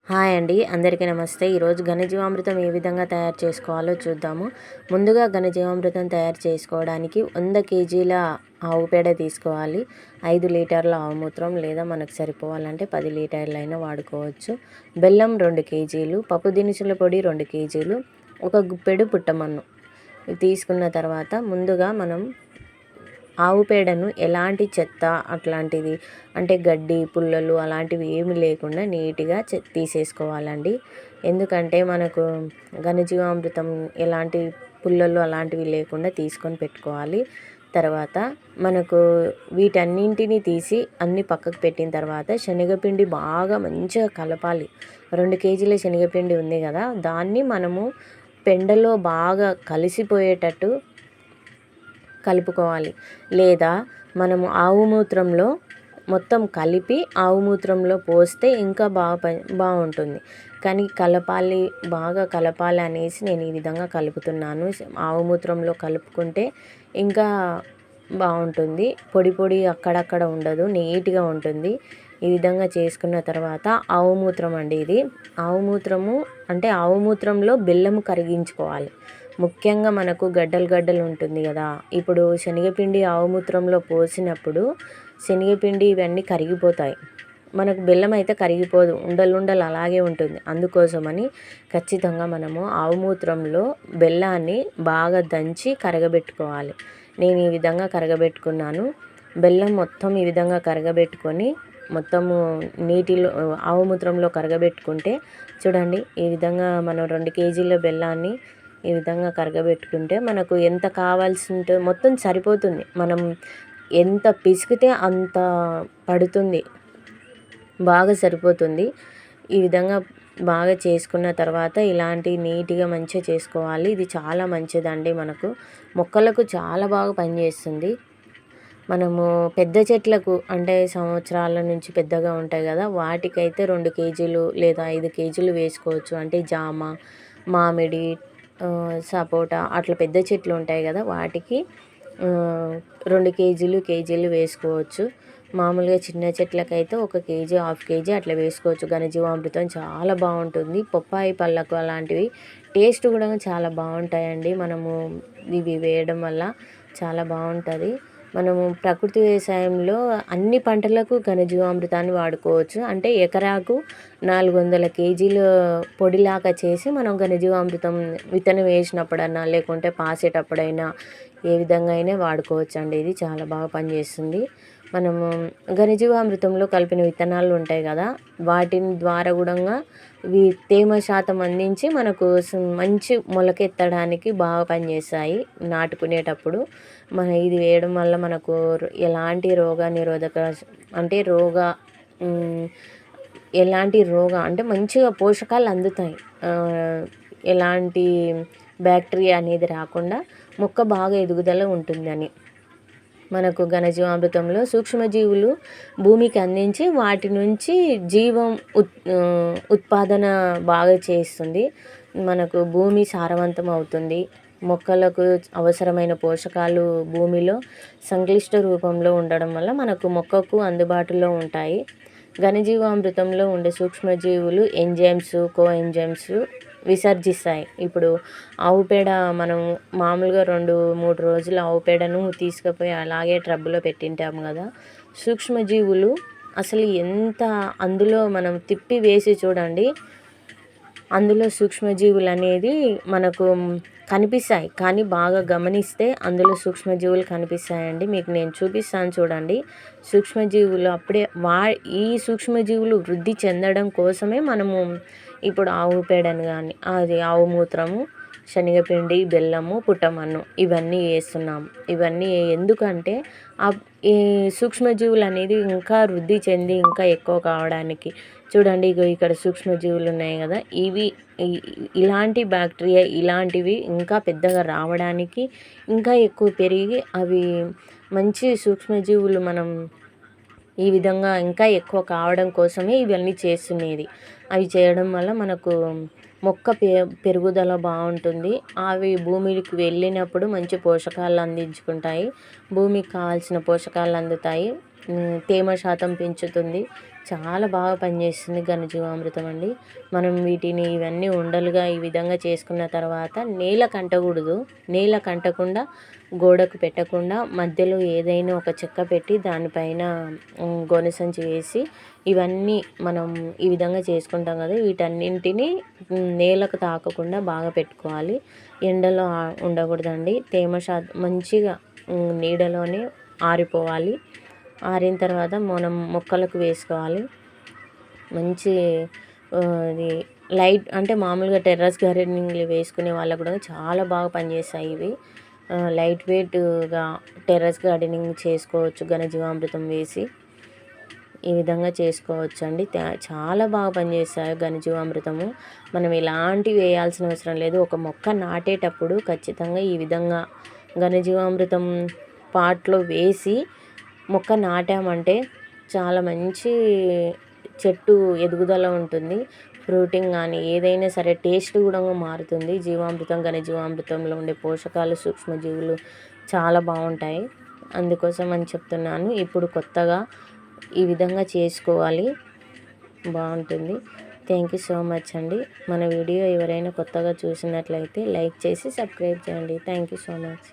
Hi అండి, అందరికీ నమస్తే. ఈరోజు ఘనజీవామృతం ఏ విధంగా తయారు చేసుకోవాలో చూద్దాము. ముందుగా ఘనజీవామృతం తయారు చేసుకోవడానికి 100 కేజీల ఆవు పేడ తీసుకోవాలి. 5 లీటర్ల ఆవుమూత్రం లేదా మనకు సరిపోవాలంటే 10 లీటర్లైనా వాడుకోవచ్చు. బెల్లం 2 కేజీలు, పప్పు దినుసుల పొడి 2 కేజీలు, ఒక గుప్పెడు పుట్టమన్ను తీసుకున్న తర్వాత ముందుగా మనం ఆవు పేడను ఎలాంటి చెత్త అట్లాంటిది అంటే గడ్డి పుల్లలు అలాంటివి ఏమి లేకుండా నీట్గా తీసేసుకోవాలండి. ఎందుకంటే మనకు ఘనజీవామృతం ఎలాంటి పుల్లలు అలాంటివి లేకుండా తీసుకొని పెట్టుకోవాలి. తర్వాత మనకు వీటన్నింటినీ తీసి అన్నీ పక్కకు పెట్టిన తర్వాత శనగపిండి బాగా మంచిగా కలపాలి. 2 కేజీల శనగపిండి ఉంది కదా, దాన్ని మనము పెండలో బాగా కలిసిపోయేటట్టు కలుపుకోవాలి. లేదా మనము ఆవు మూత్రంలో మొత్తం కలిపి ఆవు మూత్రంలో పోస్తే ఇంకా బాగుంటుంది. కానీ బాగా కలపాలి అనేసి నేను ఈ విధంగా కలుపుతున్నాను. ఆవు మూత్రంలో కలుపుకుంటే ఇంకా బాగుంటుంది. పొడి అక్కడక్కడ ఉండదు, నీట్గా ఉంటుంది. ఈ విధంగా చేసుకున్న తర్వాత ఆవు మూత్రం అండి ఇది. ఆవు మూత్రము అంటే ఆవు మూత్రంలో బెల్లము కరిగించుకోవాలి. ముఖ్యంగా మనకు గడ్డలు ఉంటుంది కదా, ఇప్పుడు శనగపిండి ఆవు మూత్రంలో పోసినప్పుడు శనగపిండి ఇవన్నీ కరిగిపోతాయి. మనకు బెల్లం అయితే కరిగిపోదు, ఉండలు అలాగే ఉంటుంది. అందుకోసమని ఖచ్చితంగా మనము ఆవు మూత్రంలో బెల్లాన్ని బాగా దంచి కరగబెట్టుకోవాలి. నేను ఈ విధంగా కరగబెట్టుకున్నాను. బెల్లం మొత్తం ఈ విధంగా కరగబెట్టుకొని మొత్తము నీటిలో ఆవు మూత్రంలో కరగబెట్టుకుంటే చూడండి, ఈ విధంగా మనం 2 కేజీల బెల్లాన్ని ఈ విధంగా కరగబెట్టుకుంటే మనకు ఎంత కావాల్సి ఉంటే మొత్తం సరిపోతుంది. మనం ఎంత పిసికితే అంత పడుతుంది, బాగా సరిపోతుంది. ఈ విధంగా బాగా చేసుకున్న తర్వాత ఇలాంటి నీట్గా మంచిగా చేసుకోవాలి. ఇది చాలా మంచిదండి, మనకు మొక్కలకు చాలా బాగా పనిచేస్తుంది. మనము పెద్ద చెట్లకు అంటే సంవత్సరాల నుంచి పెద్దగా ఉంటాయి కదా, వాటికైతే 2 కేజీలు లేదా 5 కేజీలు వేసుకోవచ్చు. అంటే జామ, మామిడి, సపోటా అట్లా పెద్ద చెట్లు ఉంటాయి కదా, వాటికి 2 కేజీలు వేసుకోవచ్చు. మామూలుగా చిన్న చెట్లకైతే 1 కేజీ, 1/2 కేజీ అట్లా వేసుకోవచ్చు. ఘనజీవామృతం చాలా బాగుంటుంది. పప్పాయి పళ్ళకు అలాంటివి టేస్ట్ కూడా చాలా బాగుంటాయండి. మనము ఇవి వేయడం వల్ల చాలా బాగుంటుంది. మనము ప్రకృతి వ్యవసాయంలో అన్ని పంటలకు ఘనజీవామృతాన్ని వాడుకోవచ్చు. అంటే ఎకరాకు 400 కేజీల పొడిలాగా చేసి మనం ఘనజీవామృతం విత్తనం వేసినప్పుడన్నా లేకుంటే పాసేటప్పుడైనా ఏ విధంగా అయినా వాడుకోవచ్చు అండి. ఇది చాలా బాగా పనిచేస్తుంది. మనము ఘనజీవామృతంలో కలిపిన విత్తనాలు ఉంటాయి కదా, వాటిని ద్వారా కూడా తేమ శాతం అందించి మనకు మంచి మొలకెత్తడానికి బాగా పనిచేస్తాయి. నాటుకునేటప్పుడు ఇది వేయడం వల్ల మనకు ఎలాంటి అంటే మంచిగా పోషకాలు అందుతాయి. ఎలాంటి బ్యాక్టీరియా అనేది రాకుండా మొక్క బాగా ఎదుగుదల ఉంటుందని. మనకు ఘనజీవామృతంలో సూక్ష్మజీవులు భూమికి అందించి వాటి నుంచి జీవం ఉత్పాదన బాగా చేస్తుంది. మనకు భూమి సారవంతం అవుతుంది. మొక్కలకు అవసరమైన పోషకాలు భూమిలో సంక్లిష్ట రూపంలో ఉండడం వల్ల మనకు మొక్కకు అందుబాటులో ఉంటాయి. ఘనజీవామృతంలో ఉండే సూక్ష్మజీవులు ఎంజైమ్స్, కోఎంజైమ్స్ విసర్జిస్తాయి. ఇప్పుడు ఆవు పేడ మనం మామూలుగా 2-3 రోజులు ఆవు పేడను తీసుకుపోయి అలాగే ట్రబ్బులో పెట్టింటాము కదా, సూక్ష్మజీవులు అసలు ఎంత అందులో మనం తిప్పి వేసి చూడండి, అందులో సూక్ష్మజీవులు అనేది మనకు కనిపిస్తాయి. కానీ బాగా గమనిస్తే అందులో సూక్ష్మజీవులు కనిపిస్తాయండి. మీకు నేను చూపిస్తాను చూడండి. సూక్ష్మజీవులు అప్పుడే ఈ సూక్ష్మజీవులు వృద్ధి చెందడం కోసమే మనము ఇప్పుడు ఆవు పేడను కానీ అది ఆవు మూత్రము, శనగపిండి, బెల్లము, పుట్టమన్ను ఇవన్నీ వేస్తున్నాము. ఇవన్నీ ఎందుకంటే ఈ సూక్ష్మజీవులు అనేది ఇంకా వృద్ధి చెంది ఇంకా ఎక్కువ కావడానికి. చూడండి, ఇక్కడ సూక్ష్మజీవులు ఉన్నాయి కదా, ఇలాంటి బ్యాక్టీరియా ఇలాంటివి ఇంకా పెద్దగా రావడానికి, ఇంకా ఎక్కువ పెరిగి అవి మంచి సూక్ష్మజీవులు మనం ఈ విధంగా ఇంకా ఎక్కువ కావడం కోసమే ఇవన్నీ చేస్తున్నది. అవి చేయడం వల్ల మనకు మొక్క పెరుగుదల బాగుంటుంది. అవి భూమికి వెళ్ళినప్పుడు మంచి పోషకాలు అందించుకుంటాయి. భూమికి కావాల్సిన పోషకాలు అందుతాయి. తేమ శాతం పెంచుతుంది. చాలా బాగా పనిచేస్తుంది ఘనజీవామృతం అండి. మనం వీటిని ఇవన్నీ ఉండలుగా ఈ విధంగా చేసుకున్న తర్వాత నేలకు అంటకూడదు. నేలకు అంటకుండా గోడకు పెట్టకుండా మధ్యలో ఏదైనా ఒక చెక్క పెట్టి దానిపైన గోనె సంచి వేసి ఇవన్నీ మనం ఈ విధంగా చేసుకుంటాం కదా, వీటన్నింటినీ నేలకు తాకకుండా బాగా పెట్టుకోవాలి. ఎండలో ఉండకూడదండి. తేమ శాతం మంచిగా నీడలోనే ఆరిపోవాలి. ఆరిన తర్వాత మనం మొక్కలకు వేసుకోవాలి. మంచి ఇది లైట్ అంటే మామూలుగా టెర్రస్ గార్డెనింగ్లు వేసుకునే వాళ్ళకు కూడా చాలా బాగా పనిచేస్తాయి ఇవి. లైట్ వెయిట్గా టెర్రస్ గార్డెనింగ్ చేసుకోవచ్చు ఘనజీవామృతం వేసి. ఈ విధంగా చేసుకోవచ్చు అండి. చాలా బాగా పనిచేస్తాయి ఘనజీవామృతము. మనం ఎలాంటివి వేయాల్సిన అవసరం లేదు. ఒక మొక్క నాటేటప్పుడు ఖచ్చితంగా ఈ విధంగా ఘనజీవామృతం పాట్లో వేసి మొక్క నాటామంటే చాలా మంచి చెట్టు ఎదుగుదల ఉంటుంది. ఫ్రూటింగ్ కానీ ఏదైనా సరే టేస్ట్ కూడా మారుతుంది. జీవామృతం ఘనజీవామృతంలో ఉండే పోషకాలు సూక్ష్మజీవులు చాలా బాగుంటాయి. అందుకోసం అని చెప్తున్నాను. ఇప్పుడు కొత్తగా ఈ విధంగా చేసుకోవాలి, బాగుంటుంది. థ్యాంక్ యూ సో మచ్ అండి. మన వీడియో ఎవరైనా కొత్తగా చూసినట్లయితే లైక్ చేసి సబ్స్క్రైబ్ చేయండి. Thank you so much.